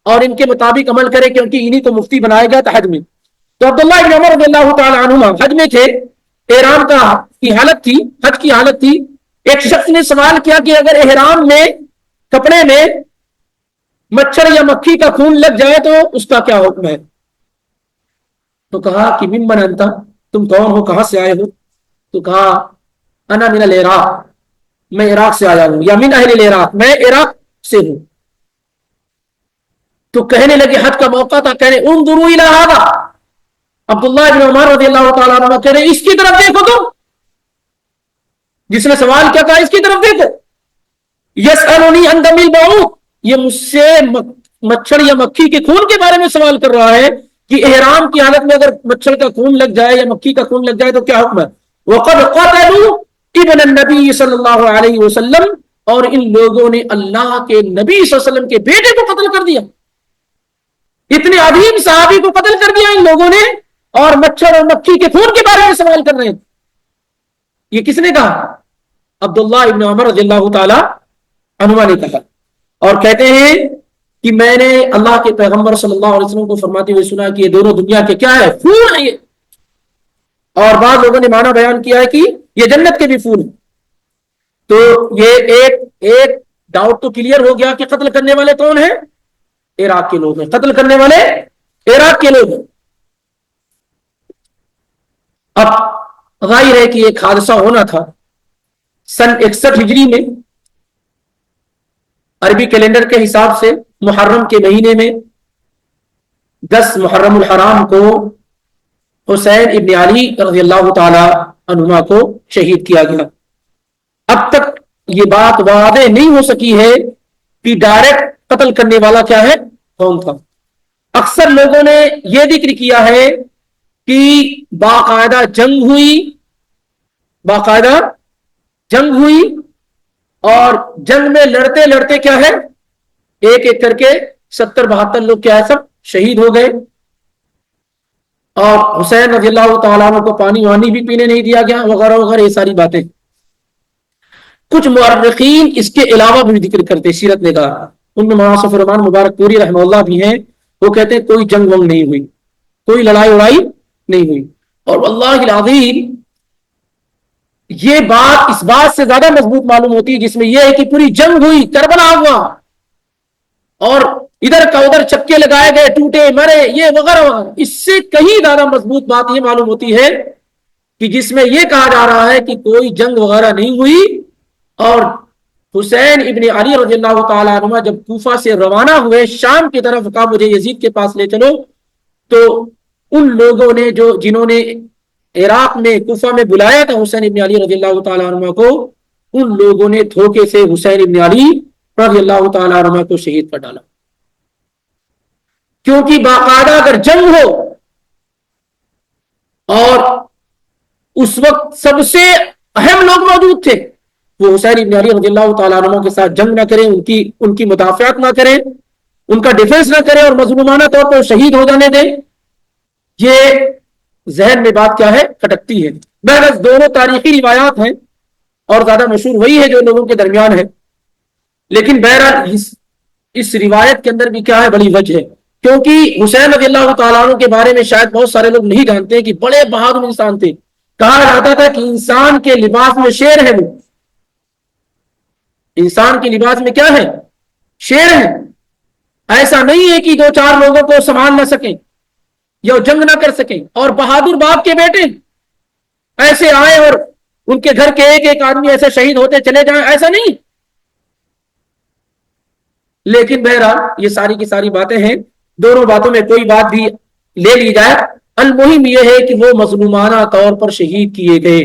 اور ان کے مطابق عمل کرے کیونکہ انہی کو مفتی بنایا گیا تھا حج میں. تو عبداللہ ابن عمر رضی اللہ تعالیٰ عنہ حج میں تھے, احرام کی حالت تھی, حج کی حالت تھی. ایک شخص نے سوال کیا کہ اگر احرام میں کپڑے میں مچھر یا مکھی کا خون لگ جائے تو اس کا کیا حکم ہے؟ تو کہا کہ ممن انت, تم کون ہو, کہاں سے آئے ہو؟ تو کہا انا من العراق, میں عراق سے آیا ہوں, یا من اہل العراق, میں عراق سے ہوں. تو کہنے لگے حج کا موقع تھا, کہنے انظروا الی ھذا, عبداللہ ابن عمر رضی اللہ تعالیٰ عنہ کہہ رہے اس کی طرف دیکھو, تو جس نے سوال کیا کہا اس کی طرف دیکھو. یسألنی عن دم البعوض, یہ مجھ سے مچھر یا مکھی کے خون کے بارے میں سوال کر رہا ہے کہ احرام کی حالت میں اگر مچھر کا خون لگ جائے یا مکھی کا خون لگ جائے تو کیا حکم ہے. وقد قتلوا ابن النبی صلی اللہ علیہ وسلم, اور ان لوگوں نے اللہ کے نبی صلی اللہ علیہ وسلم کے بیٹے کو قتل کر دیا. اتنے عظیم صحابی کو قتل کر دیا ان لوگوں نے, اور مچھر اور مکھی کے خون کے بارے میں سوال کر رہے ہیں. یہ کس نے کہا؟ عبداللہ ابن عمر رضی اللہ تعالی عنہ نے کہا. اور کہتے ہیں کہ میں نے اللہ کے پیغمبر صلی اللہ علیہ وسلم کو فرماتے ہوئے سنا کہ یہ دونوں دنیا کے کیا ہے, پھول ہیں یہ. اور بعض لوگوں نے معنی بیان کیا ہے کہ یہ جنت کے بھی پھول ہیں. تو یہ ایک ڈاؤٹ تو کلیئر ہو گیا کہ قتل کرنے والے کون ہیں؟ عراق کے لوگ ہیں. قتل کرنے والے عراق کے لوگ ہیں. اب ظاہر ہے کہ ایک حادثہ ہونا تھا سن 61 ہجری میں, عربی کیلنڈر کے حساب سے محرم کے مہینے میں 10 محرم الحرام کو حسین ابن علی رضی اللہ تعالی عنہما کو شہید کیا گیا. اب تک یہ بات واضح نہیں ہو سکی ہے کہ ڈائریکٹ قتل کرنے والا کیا ہے, کون تھا. اکثر لوگوں نے یہ ذکر کیا ہے کہ باقاعدہ جنگ ہوئی اور جنگ میں لڑتے لڑتے کیا ہے ایک ایک کر کے 70-72 لوگ کیا ہے سب شہید ہو گئے, اور حسین رضی اللہ تعالیٰ عنہ کو پانی وانی بھی پینے نہیں دیا گیا وغیرہ وغیرہ, یہ ساری باتیں. کچھ مورخین اس کے علاوہ بھی ذکر کرتے سیرت نے کہا, ان میں مولانا صفی الرحمان مبارک پوری رحمہ اللہ بھی ہیں, وہ کہتے ہیں کوئی جنگ ونگ نہیں ہوئی, کوئی لڑائی وڑائی نہیں ہوئی. اور واللہ العظیم یہ بات اس بات سے زیادہ مضبوط معلوم ہوتی ہے جس میں یہ ہے کہ پوری جنگ ہوئی, کربلا ہوا, اور ادھر کا ادھر چکے لگائے گئے, ٹوٹے مرے, یہ وغیرہ وغیرہ. اس سے کہیں زیادہ مضبوط بات یہ معلوم ہوتی ہے کہ جس میں یہ کہا جا رہا ہے کہ کوئی جنگ وغیرہ نہیں ہوئی, اور حسین ابن علی رضی اللہ تعالیٰ عنہ جب کوفہ سے روانہ ہوئے شام کی طرف, کہا مجھے یزید کے پاس لے چلو, تو ان لوگوں نے جنہوں نے عراق میں کوفہ میں بلایا تھا حسین ابن علی رضی اللہ تعالیٰ عنہ کو, ان لوگوں نے دھوکے سے حسین ابن علی رضی اللہ تعالیٰ عنہ کو شہید کر ڈالا. کیونکہ باقاعدہ اگر جنگ ہو اور اس وقت سب سے اہم لوگ موجود تھے, وہ حسین ابن علی رضی اللہ تعالیٰ عنہ کے ساتھ جنگ نہ کریں, ان کی مدافعت نہ کریں, ان کا ڈیفنس نہ کریں اور مظلومانہ طور پر شہید ہو جانے دیں, یہ ذہن میں بات کیا ہے کھٹکتی ہے. بہرحال دونوں تاریخی روایات ہیں اور زیادہ مشہور وہی ہے جو لوگوں کے درمیان ہے, لیکن بہرحال اس روایت کے اندر بھی کیا ہے بڑی وجہ ہے, کیونکہ حسین رضی اللہ تعالیٰ عنہ کے بارے میں شاید بہت سارے لوگ نہیں جانتے ہیں کہ بڑے بہادر انسان تھے. کہا جاتا تھا کہ انسان کے لباس میں شیر ہے, وہ انسان کے لباس میں کیا ہے, شیر ہے. ایسا نہیں ہے کہ دو چار لوگوں کو سنبھال نہ سکیں یا جنگ نہ کر سکیں، اور بہادر باپ کے بیٹے ایسے آئے اور ان کے گھر کے ایک ایک آدمی ایسے شہید ہوتے چلے جائیں، ایسا نہیں۔ لیکن بہرحال یہ ساری کی ساری باتیں ہیں، دونوں باتوں میں کوئی بات بھی لے لی جائے، المہم یہ ہے کہ وہ مظلومانہ طور پر شہید کیے گئے،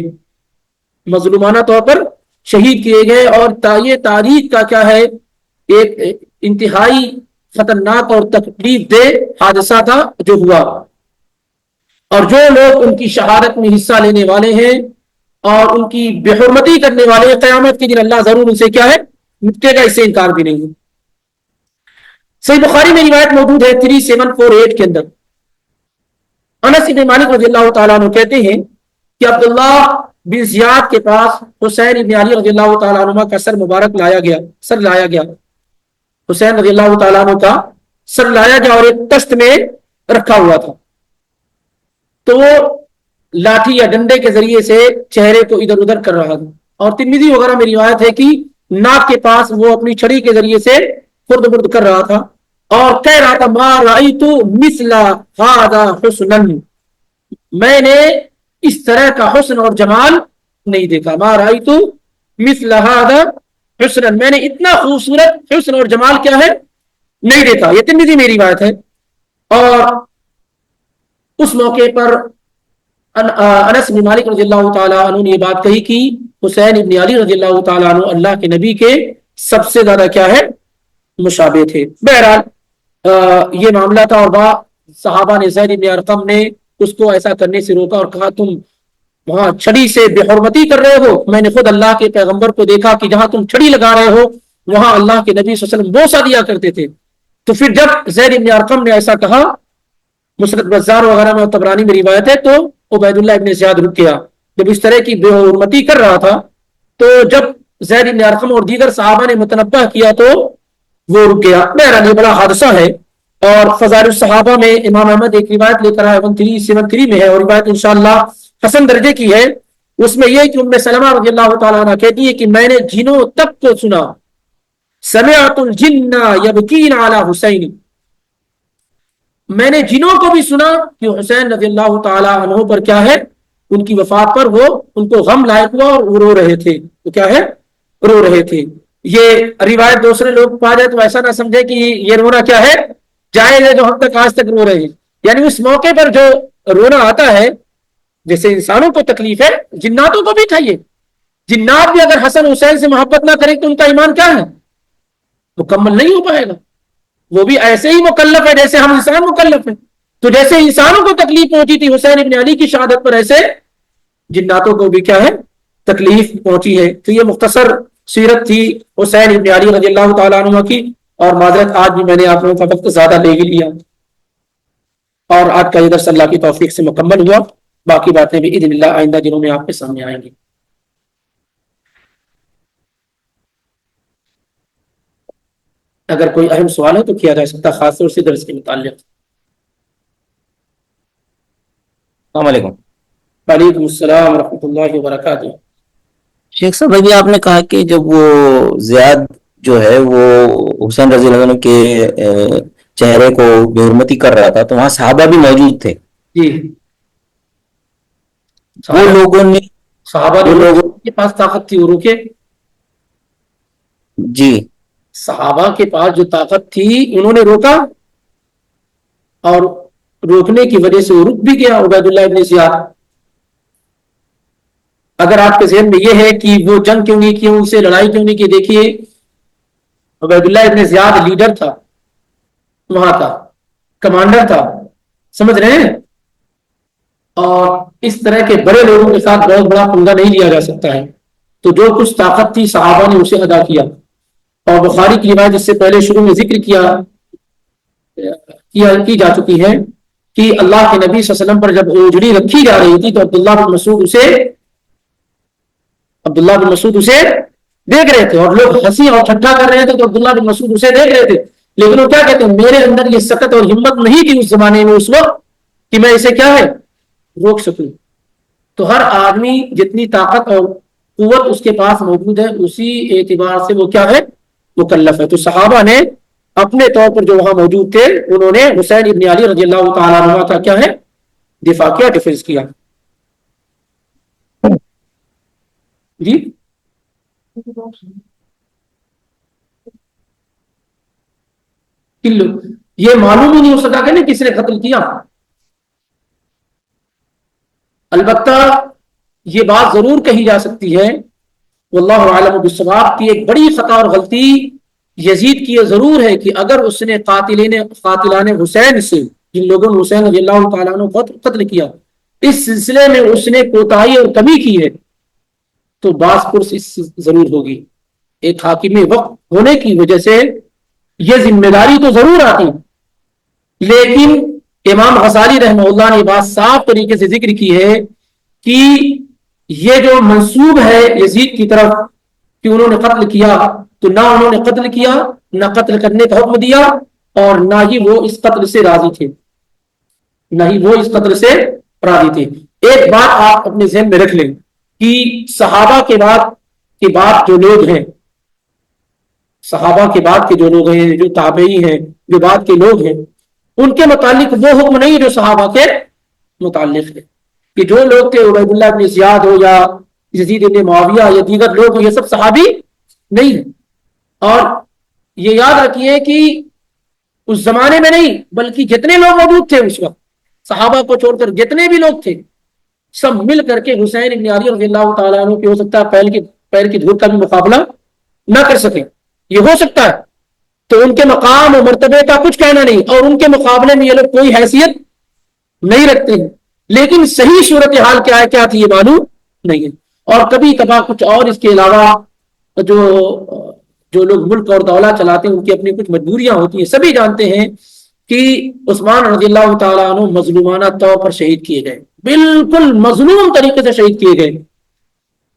مظلومانہ طور پر شہید کیے گئے، اور یہ تاریخ کا کیا ہے، ایک انتہائی خطرناک اور تکلیف دہ حادثہ تھا جو ہوا، اور جو لوگ ان کی شہادت میں حصہ لینے والے ہیں اور ان کی بے حرمتی کرنے والے ہیں، قیامت کے دن اللہ ضرور ان سے کیا ہے، نپٹے گا، اس سے انکار بھی نہیں ہے۔ صحیح بخاری میں روایت موجود ہے 3748 کے اندر، انس بن مالک رضی اللہ تعالیٰ عنہ کہتے ہیں کہ عبداللہ بن زیاد کے پاس حسین بن علی رضی اللہ تعالیٰ عنہ کا سر مبارک لایا گیا، حسین رضی اللہ تعالیٰ عنہ کا سر لایا گیا اور ایک تشت میں رکھا ہوا تھا، تو وہ لاٹھی یا ڈنڈے کے ذریعے سے چہرے کو ادھر ادھر کر رہا تھا، اور ترمذی وغیرہ میں روایت ہے کہ ناک کے پاس وہ اپنی چھڑی کے ذریعے سے خرد برد کر رہا تھا اور کہہ رہا تھا ما رأیت مثل هذا حسنا، میں نے اس طرح کا حسن اور جمال نہیں دیکھا، ما رأیت مثل هذا حسنا، میں نے اتنا خوبصورت حسن اور جمال کیا ہے نہیں دیکھا، یہ ترمذی میں روایت ہے۔ اور اس موقع پر انس بن مالک رضی اللہ تعالیٰ عنہ نے یہ بات کہی کہ حسین ابن علی رضی اللہ تعالیٰ عنہ اللہ کے نبی کے سب سے زیادہ کیا ہے، مشابہ تھے۔ بہرحال یہ معاملہ تھا، اور صحابہ نے زید بن ارقم نے اس کو ایسا کرنے سے روکا اور کہا تم وہاں چھڑی سے بے حرمتی کر رہے ہو، میں نے خود اللہ کے پیغمبر کو دیکھا کہ جہاں تم چھڑی لگا رہے ہو وہاں اللہ کے نبی صلی اللہ علیہ وسلم بوسہ دیا کرتے تھے۔ تو پھر جب زید بن ارقم نے ایسا کہا، مسند بزار وغیرہ میں اور طبرانی میں روایت ہے، تو عبید اللہ ابن زیاد رک گیا، جب اس طرح کی بے حرمتی کر رہا تھا تو جب زید بن ارقم اور دیگر صحابہ نے متنبہ کیا تو وہ رک گیا۔ بہرحال یہ بڑا حادثہ ہے، اور فضائل الصحابہ میں امام احمد ایک روایت لے کر آئے 1373 میں ہے، اور روایت انشاءاللہ حسن درجے کی ہے، اس میں یہ کہ ام سلمہ رضی اللہ تعالیٰ عنہ کہتی ہے کہ میں نے جنوں تک کو سنا، سمعت الجن یبکین علی حسین، میں نے جنوں کو بھی سنا کہ حسین رضی اللہ تعالیٰ عنہ پر کیا ہے، ان کی وفات پر وہ ان کو غم لائق ہوا اور وہ رو رہے تھے، تو کیا ہے، رو رہے تھے۔ یہ روایت دوسرے لوگ پا جائے تو ایسا نہ سمجھے کہ یہ رونا کیا ہے، جائز ہے، جو ہم تک آج تک رو رہے ہیں، یعنی اس موقع پر جو رونا آتا ہے، جیسے انسانوں کو تکلیف ہے جناتوں کو بھی چاہیے، جنات بھی اگر حسن حسین سے محبت نہ کریں تو ان کا ایمان کیا ہے، مکمل نہیں ہو پائے گا، وہ بھی ایسے ہی مکلف ہے جیسے ہم انسان مکلف ہیں۔ تو جیسے انسانوں کو تکلیف پہنچی تھی حسین ابن علی کی شہادت پر، ایسے جناتوں کو بھی کیا ہے، تکلیف پہنچی ہے۔ تو یہ مختصر سیرت تھی حسین ابن علی رضی اللہ تعالیٰ عنہ کی، اور معذرت آج بھی میں نے آپ لوگوں کا وقت زیادہ لے ہی لیا، اور آج کا یہ درس اللہ کی توفیق سے مکمل ہوا، باقی باتیں بھی باذن اللہ آئندہ دنوں میں آپ کے سامنے آئیں گی۔ اگر کوئی اہم سوال ہے تو کیا جا سکتا، خاص طور سے درس کے متعلق۔ السلام علیکم۔ وعلیکم السلام ورحمۃ اللہ وبرکاتہ۔ شیخ صاحب ابھی آپ نے کہا کہ جب وہ زیاد جو ہے وہ حسین رضی اللہ عنہ کے چہرے کو بے حرمتی کر رہا تھا تو وہاں صحابہ بھی موجود تھے، جی، وہ لوگوں نے، صحابہ کے پاس طاقت تھی وہ روکے، جی صحابہ کے پاس جو طاقت تھی انہوں نے روکا، اور روکنے کی وجہ سے وہ رک بھی گیا عبید اللہ ابن زیاد۔ اگر آپ کے ذہن میں یہ ہے کہ وہ جنگ کیوں نہیں کی، ان سے لڑائی کیوں نہیں کی، دیکھیے عبید اللہ ابن زیاد لیڈر تھا، وہاں کا کمانڈر تھا، سمجھ رہے ہیں، اور اس طرح کے بڑے لوگوں کے ساتھ بہت بڑا پنگا نہیں لیا جا سکتا ہے، تو جو کچھ طاقت تھی صحابہ نے اسے ادا کیا۔ اور بخاری کی روایت جس سے پہلے شروع میں ذکر کی جا چکی ہے کہ اللہ کے نبی صلی اللہ علیہ وسلم پر جب اجڑی رکھی جا رہی تھی تو عبداللہ بن مسعود اسے دیکھ رہے تھے، اور لوگ ہنسی اور ٹھٹھا کر رہے تھے تو عبداللہ بن مسعود اسے دیکھ رہے تھے، لیکن وہ کیا کہتے ہیں، میرے اندر یہ سخت اور ہمت نہیں تھی اس زمانے میں اس وقت کہ میں اسے کیا ہے روک سکوں۔ تو ہر آدمی جتنی طاقت اور قوت اس کے پاس موجود ہے اسی اعتبار سے وہ کیا ہے، مکلف ہے۔ تو صحابہ نے اپنے طور پر جو وہاں موجود تھے انہوں نے حسین ابن علی رضی اللہ تعالیٰ عنہ کا کیا ہے دفاع کیا, ڈیفینس کیا. جی یہ معلوم ہی نہیں ہو سکا کہ نہیں کس نے قتل کیا. البتہ یہ بات ضرور کہی جا سکتی ہے واللہ عالم بالصواب کی ایک بڑی خطا اور غلطی یزید کی یہ ضرور ہے کہ اگر اس نے قاتلان حسین سے جن لوگوں نے حسین رضی اللہ تعالیٰ عنہ کو قتل کیا اس سلسلے میں اس نے کوتاہی اور کمی کی ہے تو باس پرس اس ضرور ہوگی. ایک حاکم وقت ہونے کی وجہ سے یہ ذمہ داری تو ضرور آتی, لیکن امام غزالی رحمہ اللہ نے بات صاف طریقے سے ذکر کی ہے کہ یہ جو منسوب ہے یزید کی طرف کہ انہوں نے قتل کیا, تو نہ انہوں نے قتل کیا, نہ قتل کرنے کا حکم دیا, اور نہ ہی وہ اس قتل سے راضی تھے, نہ ہی وہ اس قتل سے راضی تھے. ایک بات آپ اپنے ذہن میں رکھ لیں کہ صحابہ کے بعد جو لوگ ہیں, صحابہ کے بعد کے جو لوگ ہیں, جو تابعی ہیں, جو بعد کے لوگ ہیں, ان کے متعلق وہ حکم نہیں جو صحابہ کے متعلق ہے. کہ جو لوگ تھے عبید اللہ بن زیاد ہو یا یزید بن معاویہ یا دیگر لوگ, یہ سب صحابی نہیں ہیں. اور یہ یاد رکھیے کہ اس زمانے میں نہیں بلکہ جتنے لوگ موجود تھے اس وقت, صحابہ کو چھوڑ کر جتنے بھی لوگ تھے, سب مل کر کے حسین ابن علی رضی اللہ تعالیٰ عنہ کی ہو سکتا ہے پیر کی دھول کا بھی مقابلہ نہ کر سکیں, یہ ہو سکتا ہے. تو ان کے مقام اور مرتبے کا کچھ کہنا نہیں, اور ان کے مقابلے میں یہ لوگ کوئی حیثیت نہیں رکھتے ہیں, لیکن صحیح صورتحال کیا ہے, کیا تھی, یہ معلوم نہیں ہے. اور کبھی کبھار کچھ اور اس کے علاوہ جو لوگ ملک اور دولت چلاتے ہیں ان کی اپنی کچھ مجبوریاں ہوتی ہیں. سبھی جانتے ہیں کہ عثمان رضی اللہ تعالیٰ عنہ مظلومانہ طور پر شہید کیے گئے, بالکل مظلوم طریقے سے شہید کیے گئے.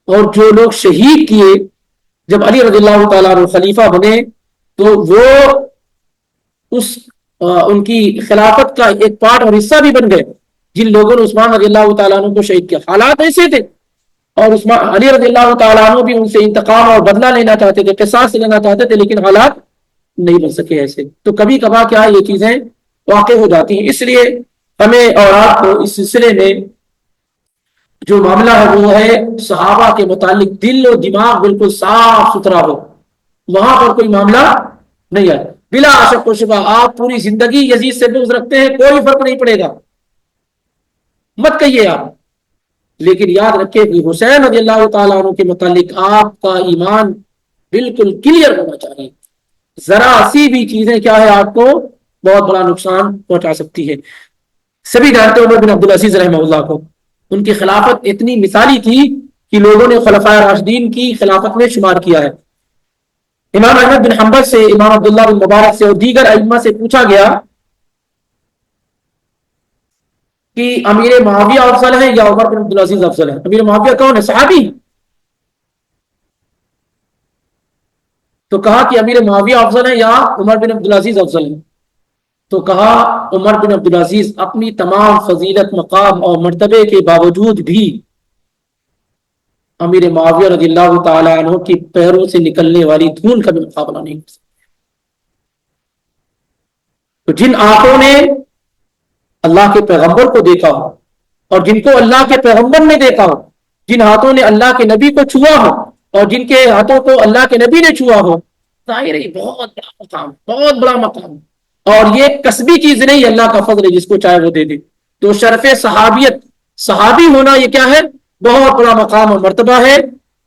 اور جو لوگ شہید کیے جب علی رضی اللہ تعالیٰ عنہ خلیفہ بنے تو وہ ان کی خلافت کا ایک پارٹ اور حصہ بھی بن گئے جن لوگوں نے عثمان رضی اللہ تعالیٰ عنہ کو شہید کیا. حالات ایسے تھے, اور علی رضی اللہ تعالیٰ عنہ بھی ان سے انتقام اور بدلہ لینا چاہتے تھے, قصاص لینا چاہتے تھے, لیکن حالات نہیں بن سکے ایسے. تو کبھی کبھار کیا یہ چیزیں واقع ہو جاتی ہیں. اس لیے ہمیں اور آپ کو اس سلسلے میں جو معاملہ ہے وہ ہے صحابہ کے متعلق دل و دماغ بالکل صاف ستھرا ہو, وہاں پر کوئی معاملہ نہیں ہے. بلا شک و شبہ آپ پوری زندگی یزید سے بغض رکھتے ہیں, کوئی فرق نہیں پڑے گا, مت کہیے آپ, لیکن یاد رکھیں کہ حسین رضی اللہ تعالیٰ عنہ کے متعلق آپ کا ایمان بالکل کلیئر ہونا چاہیے. ذرا سی بھی چیزیں کیا ہے آپ کو بہت بڑا نقصان پہنچا سکتی ہے. سبھی جانتے عمر بن عبدالعزیز رحمہ اللہ کو, ان کی خلافت اتنی مثالی تھی کہ لوگوں نے خلفائے راشدین کی خلافت میں شمار کیا ہے. امام احمد بن حنبل سے, امام عبداللہ بن مبارک سے اور دیگر ائمہ سے پوچھا گیا کہ امیر معاویہ افضل ہے یا عمر بن عبدالعزیز افضل ہے. امیر معاویہ کون ہے, صحابی. تو کہا کہ امیر معاویہ افضل ہے یا عمر بن عبدالعزیز افضل ہے. تو کہا عمر بن عبدالعزیز اپنی تمام فضیلت, مقام اور مرتبے کے باوجود بھی امیر معاویہ رضی اللہ تعالیٰ عنہ کی پیروں سے نکلنے والی دھول کا بھی مقابلہ نہیں کر سکتے. تو جن آنکھوں نے اللہ کے پیغمبر کو دیکھا ہو اور جن کو اللہ کے پیغمبر نے دیکھا ہو, جن ہاتھوں نے اللہ کے نبی کو چھوا ہو اور جن کے ہاتھوں کو اللہ کے نبی نے چھوا ہو, ظاہر ہے بہت بڑا مقام, بہت بڑا مقام. اور یہ کسبی چیز نہیں, اللہ کا فضل ہے, جس کو چاہے وہ دے دے. تو شرف صحابیت, صحابی ہونا یہ کیا ہے, بہت بڑا مقام اور مرتبہ ہے.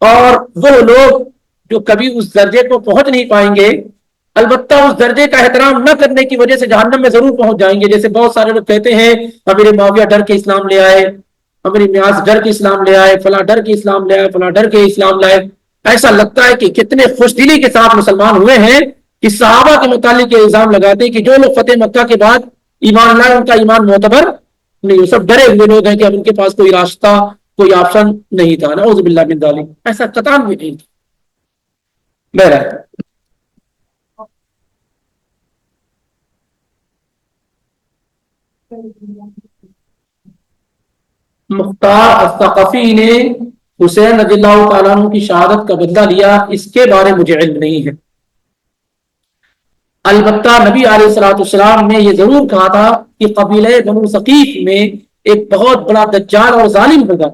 اور وہ لوگ جو کبھی اس درجے کو پہنچ نہیں پائیں گے, البتہ اس درجے کا احترام نہ کرنے کی وجہ سے جہنم میں ضرور پہنچ جائیں گے. جیسے بہت سارے لوگ کہتے ہیں امیر معاویہ ڈر کے اسلام لے آئے, امیر نیاز ڈر کے اسلام لے آئے, فلاں ڈر کے اسلام لے آئے, فلاں ڈر کے اسلام لائے. ایسا لگتا ہے کہ کتنے خوش دلی کے ساتھ مسلمان ہوئے ہیں کہ صحابہ کے متعلق یہ الزام لگاتے ہیں کہ جو لوگ فتح مکہ کے بعد ایمان لائے ان کا ایمان معتبر نہیں. وہ سب ڈرے ہوئے لوگ ہیں کہ اب ان کے پاس کوئی راستہ, کوئی آپشن نہیں تھا. نعوذ باللہ من ذالک, ایسا قطعاً بھی نہیں تھا. بہرحال مختار الثقفی نے حسین رضی اللہ تعالیٰ عنہ کی شہادت کا بدلہ لیا, اس کے بارے مجھے علم نہیں ہے. البتہ نبی علیہ الصلوۃ والسلام نے یہ ضرور کہا تھا کہ قبیلہ بنو ثقیف میں ایک بہت بڑا دجال اور ظالم ہوگا.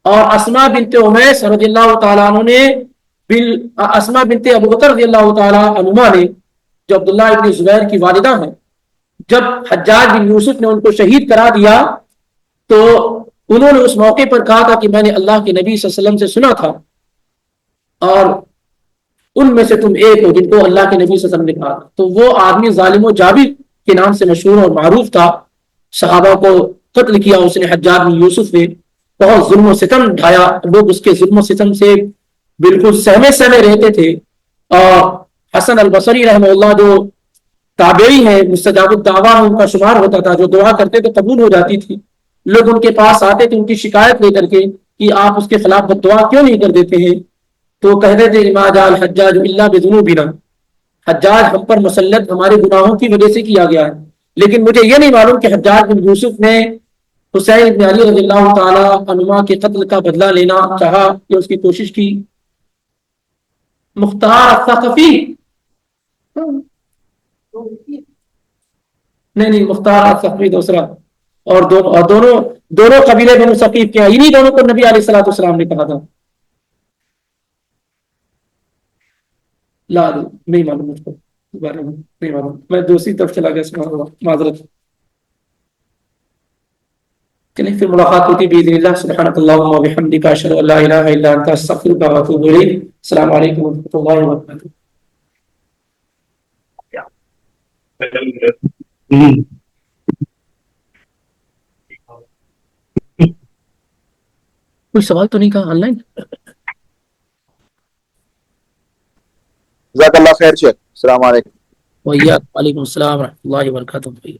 اور اسما بنت امیس رضی اللہ تعالیٰ عنہ نے اسما بنت ابو بکر رضی اللہ تعالیٰ عنہما نے جو عبداللہ ابن زبیر کی والدہ ہیں، جب حجاج بن یوسف نے ان کو شہید کرا دیا تو انہوں نے اس موقع پر کہا تھا کہ میں نے اللہ کے نبی صلی اللہ علیہ وسلم سے سنا تھا اور ان میں سے تم ایک ہو جن کو اللہ کے نبی صلی اللہ علیہ وسلم نے کہا تھا. تو وہ آدمی ظالم و جابر کے نام سے مشہور اور معروف تھا. صحابہ کو قتل کیا اس نے، حجاج بن یوسف نے بہت ظلم و ستم ڈھایا. لوگ اس کے ظلم و ستم سے بالکل سہمے سہمے رہتے تھے. اور حسن البصری رحمہ اللہ جو تابعی ہیں، مستجاب الدعویٰ ان کا شمار ہوتا تھا، جو دعا کرتے تو قبول ہو جاتی تھی. لوگ ان کے پاس آتے تھے ان کی شکایت لے کر کے کہ آپ اس کے خلاف بد دعا کیوں نہیں کر دیتے ہیں؟ تو کہتے تھے ما جاء الحجاج الا بذنوبنا، حجاج ہم پر مسلط ہمارے گناہوں کی وجہ سے کیا گیا ہے. لیکن مجھے یہ نہیں معلوم کہ حجاج بن یوسف نے حسین بن علی رضی اللہ تعالی عنہما کے قتل کا بدلہ لینا چاہا یا اس کی کوشش کی. مختار الثقفی، نہیں مختار الثقفی دوسرا، اور دونوں قبیلے بنو ثقیف کے ہیں. انہی دونوں کو نبی علیہ الصلوۃ والسلام نے کہا تھا. لا نہیں معلوم مجھ کو اس بارے میں، نہیں معلوم، میں دوسری طرف چلا گیا اس میں، معذرت. چلیے پھر ملاقات ہوتی باذن اللہ. سبحانک اللہم و بحمدک، اشہد ان لا الہ الا انت، استغفرک و اتوب الیک. السلام علیکم و رحمۃ اللہ وبرکاتہ. کوئی سوال تو نہیں کہا آن لائن؟ جزاک اللہ خیر شیخ. السلام علیکم. وعلیکم السلام ورحمۃ اللہ وبرکاتہ.